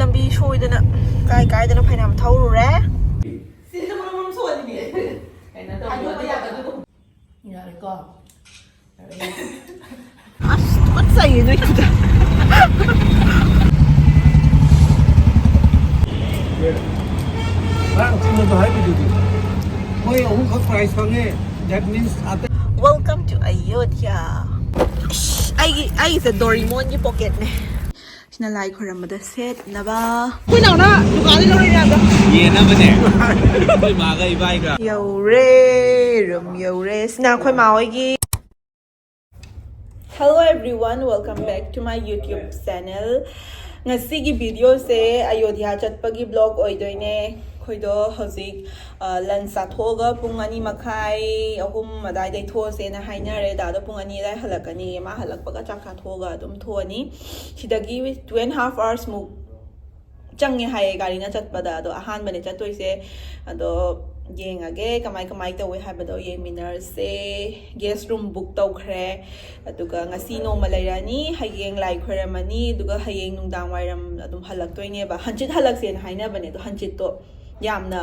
lambi soidana kai dana phainam thaurure Sini sama sama soal ini. Karena tahu dia ada tu. Ini ada kau. What say you doing? That means Welcome to Ayodhya. I is a Doraemon की pocket ने. Sina like खरमदा set नबा. कोई ना ना दुकान ले लो रे यार. ये ना बने. कोई माँगा इबाई का. Yore. Sina कोई माँगी. Hello everyone, welcome back to my YouTube channel. Ngasi की video से अयोध्या चटपगी blog ओइदोइने. खोइदो हजिक लंच साथोगा पुंग अनि मखाई अहुम मदाई दे थोसे ना हाइनरे दादो पुंग अनि दाई हलकनी मा हलकपगा चाक साथोगा अदुम थोनी सिदगी 2.5 hours मु चंगे हाय गाड़ी ना चटपदा अदो अहान बने चतोइसे अदो येंगागे कमाई तवे हाबदो येमिनर से गेस्ट रूम बुक तौखरे अदुगा ngasi नोमा लैरानी हयेंग लाई खरमनी अदुगा हयेंग नुंदांग वाइरम अदुम हलक्तोइने बा हंचित हलकसेन हाइना बने तो हंचित तो यामना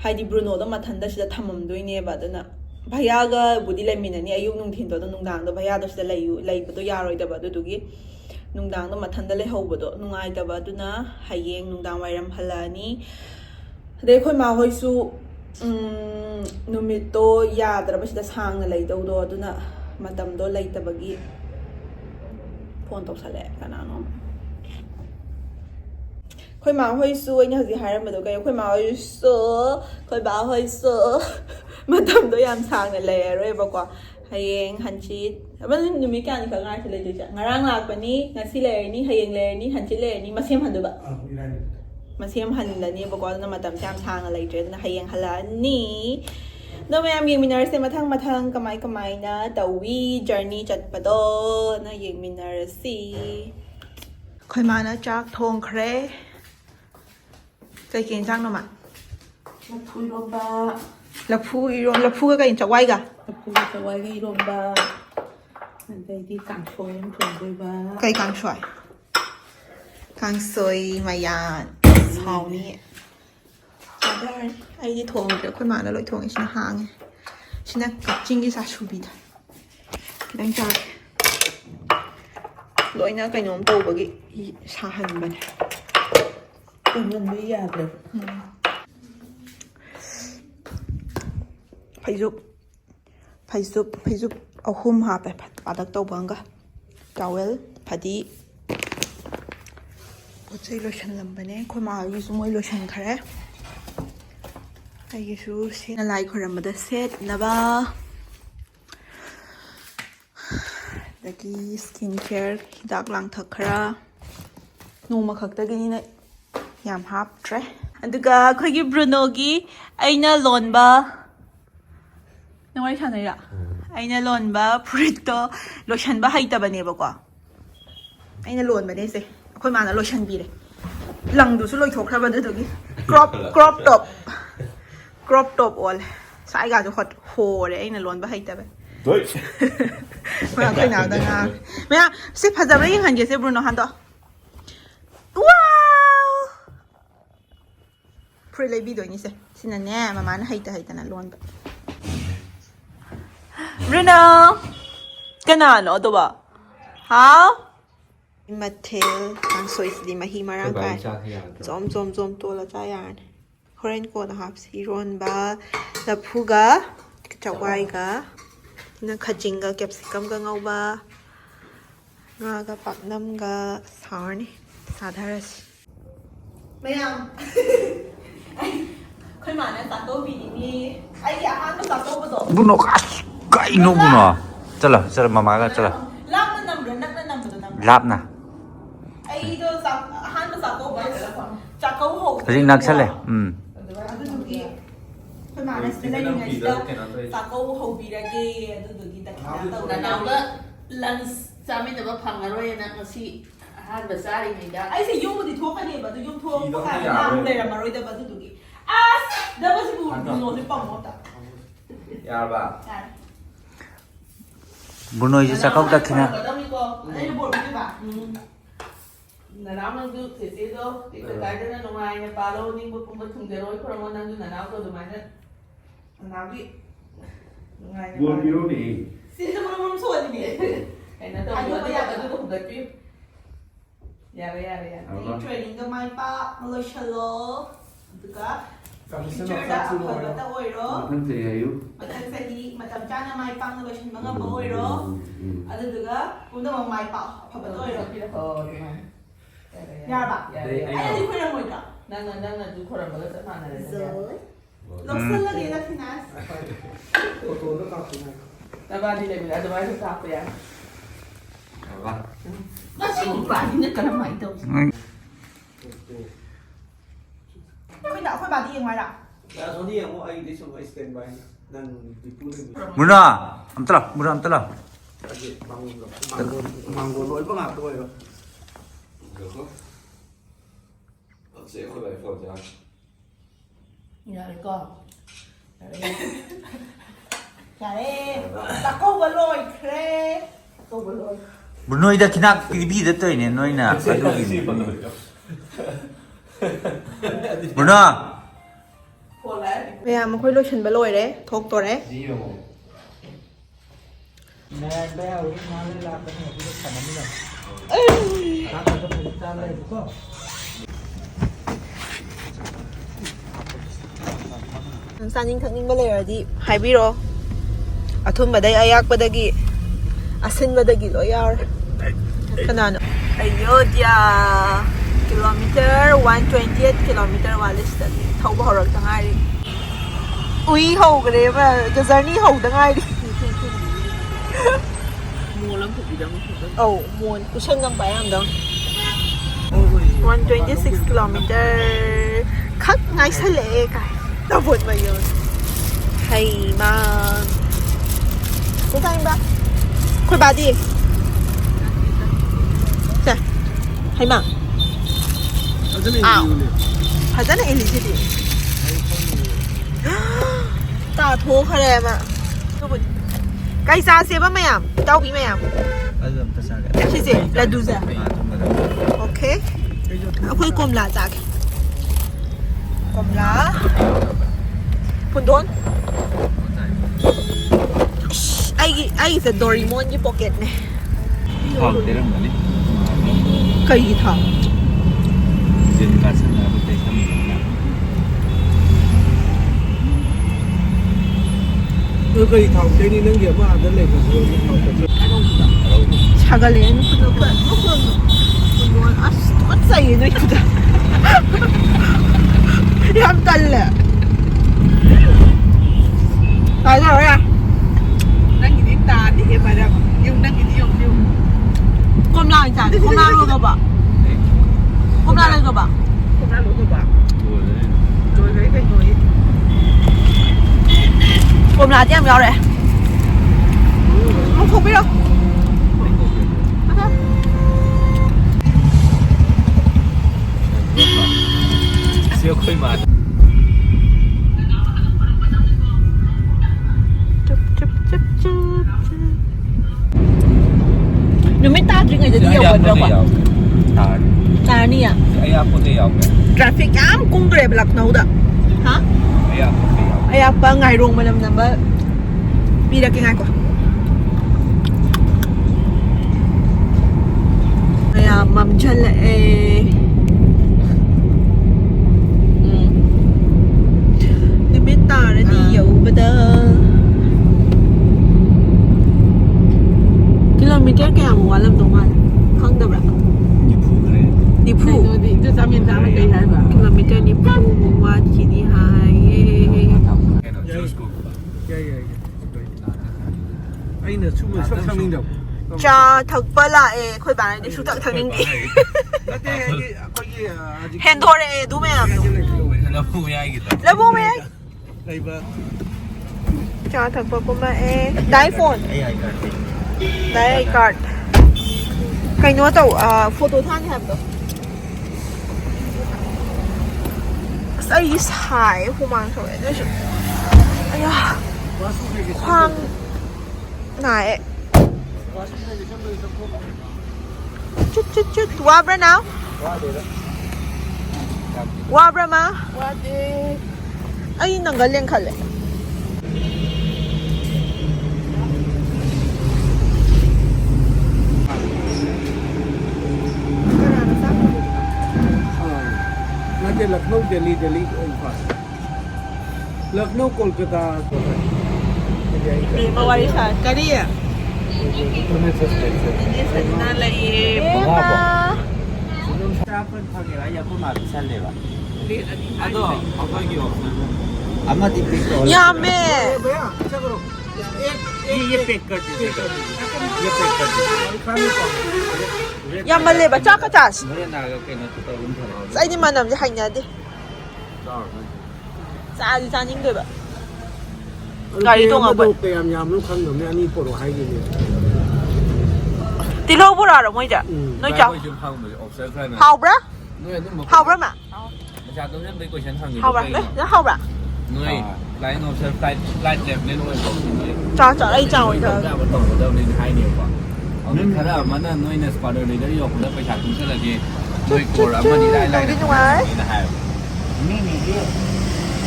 हाइदी ब्रुनो दो मथंदा सिदा थममदोइने बादना भैयागा बुदी लेमिननी अयुक नुंथिन तो नुंदांग दो भैया दो सिदा लैबदो यारोइदबा दुदुगी नुंदांग दो मथंदा लेहौबदो नुंगाइदबा दुना हयेंग नुंदांग वाइरम हलानी दे खोइ मा होइसु नुमितो याद्रबा सिदा सांगना लैदौदो दुना मतमदो लैतबगी फोन तौसले कनानो खोइ मा होइसु अइना हजि हारमदो गय खोइ मा होइसु खोइ बा होइसु मतमदो याम सांगना लैरोइबको हयेंग हंचित अबन नुमि कानि का गाइ से लैजै ngarang lakpani ngasi lerni hayeng lerni hanchit lerni masem handuba masem hanlani bako na matam jam sanga laitre na hayeng halani no mayam yeminar se mathang kamai na tawi journey chatpado na yeminar si khoi mana chak thong khre kai ken chang no ma laphu ka kai chawai ga iromba nanti kang soy yang thong ba kai kang soy mayan sao ni sadarn ai di thong de khoi mana loi thong isina hang sina kapching gi sa shubi da kidang cha loi na kai nom tau bagi sa han ban Kunyan mo yadre. Phaizup ahum hape padak tau banga towel phadi pochai lotion lambane khoma gi su moi lotion khare ai gi su sena lai khoramada set naba dagi skin care hidak lang thakra noma khakta gi na yam haptre aduga khoigi bruno gi aina lonba नोई थानेरा आइना लोनबा फ्रुइटो lotion बा हाइतबनेबको आइना loan बने से अखोय माना lotion बिरे लंगदुसु लोइ थोखराबा दुगी crop top all Saiga जो हट होरे आइना लोन बा हाइतबे दोइ मा कोइ ना दंगा मैं से फजबरे यंगन से ब्रुनो हांदो वाव फ्री लेबी दोइनी से सिनने मामाना हाइतना लोन बा Bruno, kanano to ba? How? Matil, ang soy di mahimarang kay. Zom to la chayan. Horen ko na haps hiron ba? Lapuga, kachawai ga. Na kajinga capsicum ga ngaw ba? Nga ga paknam ga sarni. Sadharas. Mayam. Koy mana tato bini. Ay yahan mo tato ba to? Buno Kai no buno. Chala mama ka chala. Lap na number. Lap na. Ay do sa han mo sa ko ba? Chakaw ho. Ring naksale. Koy mana sila ni nga sa ko ho birage adugi da kita Nanawla lunch samin na ba pangaroy na kasi han basari ni da. ay sa yung di thoka ni ba yung thoka ka na le maroy da ba dugi as da ba si no ni pamota Yarba. Buno ji sakau dakhina. Nanao ng dude, sisido, di ka gada na lumayan niya, palo, ning mo pong batong deroy, pero mo nang nanao ko, lumayan. Nanawi. Lumayan niya. Buwan biro ni. Sino mo naman suwan niya? Kaya na to, buwan niya, bago ko gapi. Yari. Yung training ka may pa, maloy shalo. Ito ka? Kasi Teacher na, pagkata oiro. Matang sayo. Matag sahi, matabja na may pang naloy shalo mga oiro. Ano ito ka? Una mong may pa, pagkata oiro. Oo, lumayan. Yara ba? Yari. Ay, hindi ko na mo ito. Nang du ko rin baga sa pana rin. Loksan lagi na tinas. Nabadi na bila, adamay sa kapo yan. Apa? Kasi ba, hindi ka naman ito. Ako'y ba di yung wala? Kaya ni yang mo ay di so standby nang dipunin. Muna, amtala, muna amtala. Manggo ba nga to yo. Yari ko. Yari, tako baloy, kre. Ito baloy. Bunoy da kinak pibi da toy ne noy na. Muna. Wala. เวลามันค่อยโลชันบะโลยเด้ทกตัวเด้ Nag bayaw na nila pa ni ko sa Manila. เอ้ย Tapos ko pumunta na ito. มันซันยิงทั้งยิงบะเลยอ่ะดิไฮบิโรอาทุนบะได้อายักบะดะกิอาซินบะดะกิโลยาร์ขนาดนั้นอโยธยากิโลเมตร128 kilometer วาลิสต์นี่เท่าบ่ฮอรักตั้งไงดิอุ้ยเฮาก็เลยว่าจะจอร์นี่เฮาตั้งไงดิ Mua lắm thuộc gì đâu. โอ้มวนกูเชิงกังไปอ่ะดัง126 kilometer คักไงทะเลกันตะบดมาเยอะให้มาคุณทำบ้าคุยบาดีใช่ให้มาอ้าวหาจันเอลิจิดิตาทูคะแนนอ่ะไก่ซาเสียบ้างไหมอ่ะเต้าปีไหมอ่ะ Alam ta sa akin. 谢谢来ดูจ้ะ OK เอาคุยกลมลาจากกลมลาพุ่นโดนไอ้จะโดริมอนยี่โปเก็ตเนี่ย Hog tera mali. เคยกี่ทาง Jin ka sa na ba tayo kami na. Ito kay thong day ni nang yama dan le ko ko. ชากาเลนคุณโดนคุณโดนอัดใส่หน่อยกูจะยำตันแหละตายแล้วอ่ะ Nang hindi tadi ya pada yung nang hindi yung กลมลาจ้ะกลมลารู้กับปะกลมลาเลยกับปะ kung ano ko ba. Wala. Doy kay doy. กลมลาเตรียมแล้วเลยเอาคุกไปแล้ว Siya ko'y mat. หนูไม่ตาจริงไงจะเที่ยวกันเราอะตานี่อะ Ay ako tayaw ka. traffic am kung grab lak na uda ha Ay ako tayaw. ay apa ngai rong malam namba pila ke ngai ko ay mam chala ni beta ra di yau bada kilometer kaya mo alam dong an hang da bra Ipu ka rin. ni pu Ito sa amin tama kay ba. kilometer ni pu wa chini hai Kaya Diyos ko. Yeah. Ay na sumo sa tanging daw. cha thak pa la khoi ba ni su tak thang ning di Ate ako aji. hen thore du me am Alam mo yan kita. la bo me Live cha thak pa ko ma dai phone Ay ka. dai card kai no tau photo than have do sai sai hu mang so de shi ai ya kwang nai chút wa bra now Wabra ma? Wade. Ay, nanggaling kale. नाते Lucknow Delhi Delhi Imphal Lucknow Kolkata Mawari siya. Kariya. Yummy. भैया अच्छा करो ये pack कर दीजिए ये pack कर दीजिए Yum mali ba? Tsaka tas. Sa inyo man naman, hay niya di. Sa ali sa ning ba? Gari to nga ba? kaya yam lu khang dom ne ani poro hai gi ne Tilo bu ra mo ja. Noi chao. Hao bra? Hao bra ma? Hao bra. Nó hao bra. Người lái ngọc sơn flight đẹp nên nuôi bóng thì Cha cha ai chao nuôi ito. bóng ra một tổng ở đâu nên hai nhiều quá. Ông khá là mà nuôi nè spider này đấy rồi cũng đã phải trả cũng sẽ là gì nuôi cổ là mà đi lại lại Đi ngoài. là hai. Mini kia.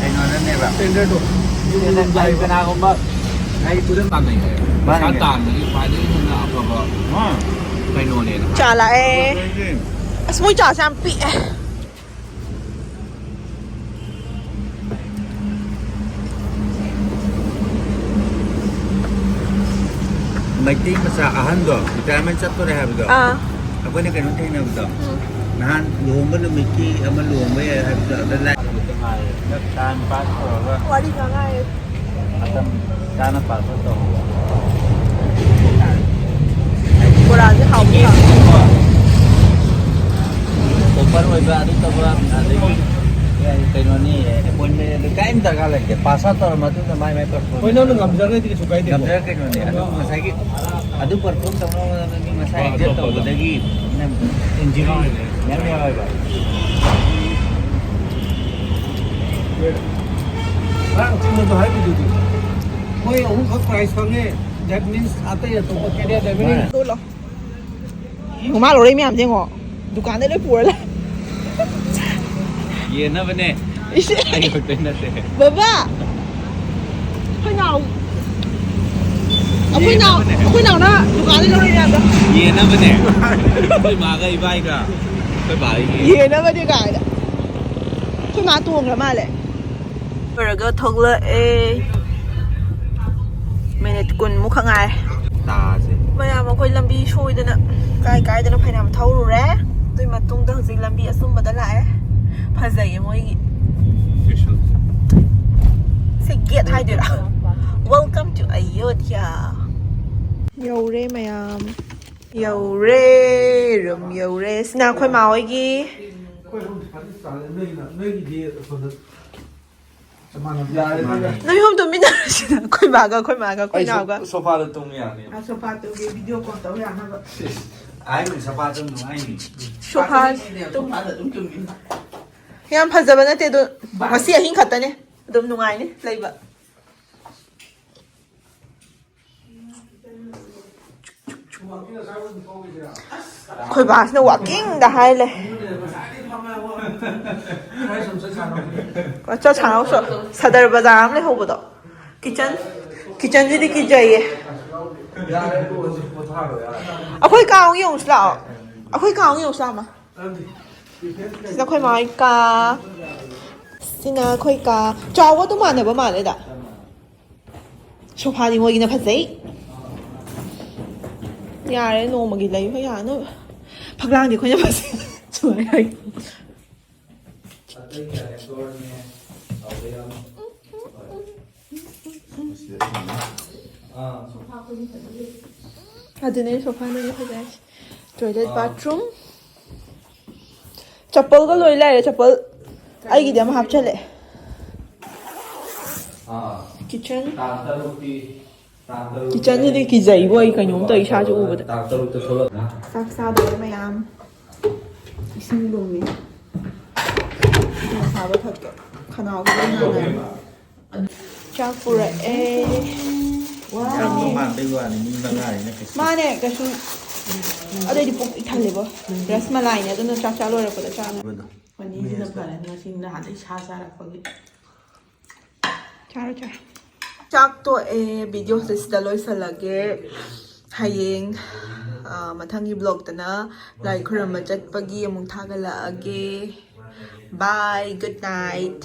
Đây nó rất đẹp ạ. Tender दो Đây là đây cái nào không bác? Đây tôi rất tàn này. Sáng tàn thì phải đấy là áp vào. Đây nó này. Cha la eh. Asmoy cha sam pi. Maiting sa ahan do. Retirement shop to rehab do. Ah. Ako ni kanun tayo na do. Nahan luong ba lumiki ama luong ba ya do dalai. Nước chan phát rồi. Wali ka nga eh. Atam chan nó phát rồi. Wala si hao bra. ऊपर वही बात है तब आदमी कहीं नहीं point में Kine तक आले के पासा तो मत तो माय माय पर कोई ना ngam jar ne ti sukai de गमजा कहीं नहीं अदु मसाई अदु परफॉर्म तमनो नहीं मसाई एग्जिट तो बदगी इंजरी यार नहीं आएगा हां तुम तो hai ki di कोई उन का प्राइस fange that means आता है तो के dia de ne Đôi lo. Ngủ ma lỗ đây mẹ ngọ. Dukaan đây lấy pura la. ये ना बने Isi. आई होते ना थे Baba. Khơi nào. Khơi nào. Khơi nào na. Dukaan đây lỗ đây mẹ đó. ये ना बने कोई मांगा ही भाई का कोई भाई Ye na ba di ka da. Khơi ma tuong la ma le. Burger thog le eh. Minute kun mu kha ngai. ta से Maya ma khoi lambi shui da na. Kai kai da na phai nam thau ru re. Tui ma tung da hzi lambi asum ba da la eh. Phazai moi gi. Say get hai da. Welcome to Ayodhya. Yo re mayam. Yo re rum yo re. Sina khoi ma oi gi. कोई हम खाली साले नहीं की di so da samana ya Noi hom to min na sina khoi ma ga khoi nào ga. Sofa तो तुम यार A sofa to ge video call tau ya na ba. ai mình sofa तुम ai nhỉ Sofa Tum hada tum tum in. yam phazaba na te do. Ngasi ahin khata ne. Dum nungai ne leiba. Khoi ba na walking da hai le. Có cho cháo sợ Sadar Bazaar này không có kitchen gì đi kia vậy khơi cao nhiều sao khơi cao nhiều sao mà xin khơi mai cá xin khơi cá cho tôi mà này mà đấy đã sofa đi ngồi cái này phải dậy nhà đấy nô mà cái lấy phải nhà nó phật lang thì khơi nhà phải dậy chuối này Adine sofa na ni phajai toilet bathroom chappal ga loi lai chappal ai gi dam hap chale kitchen kitchen ni ki jai boi ka nyom tai sha ju u ba sak sa ba mayam isin lum ni sa ba thak khanao ga na na cha pura Wow. Mà bây giờ mình mang lại nó Ma ne ka su ꯑꯗꯩꯗꯤ ꯄꯨꯛ ꯄꯤꯛ ꯊꯜꯂꯦꯕꯣ ꯔꯁ ꯃꯂꯥꯏꯅꯦ ꯑꯗꯨꯅ ꯆꯥꯛ ꯆꯥ ꯂꯣꯏꯔꯛꯄꯗ ꯆꯥꯅวันนี้ที่เราเปิดอันนี้ชิ้นอาหารที่ชาชาแล้วก็ ꯆꯥꯔꯣ ꯆꯥꯔꯣ ꯆꯥꯛ ꯇꯣꯛꯑꯦ ꯚꯤꯗꯤꯑꯣꯁꯦ ꯁꯤꯗ ꯂꯣꯏꯁꯤꯜꯂꯒꯦ ꯍꯌꯦꯡ ꯃꯊꯪꯒꯤ ꯕ꯭ꯂꯣꯛꯇꯅ ꯂꯥꯏ ꯈꯨꯔꯨꯝꯕ ꯆꯠꯄꯒꯤ ꯑꯃꯨꯛ ꯊꯥꯒꯠꯂꯛꯑꯒꯦ ꯕꯥꯏ ꯒꯨꯗ ꯅꯥꯏꯠ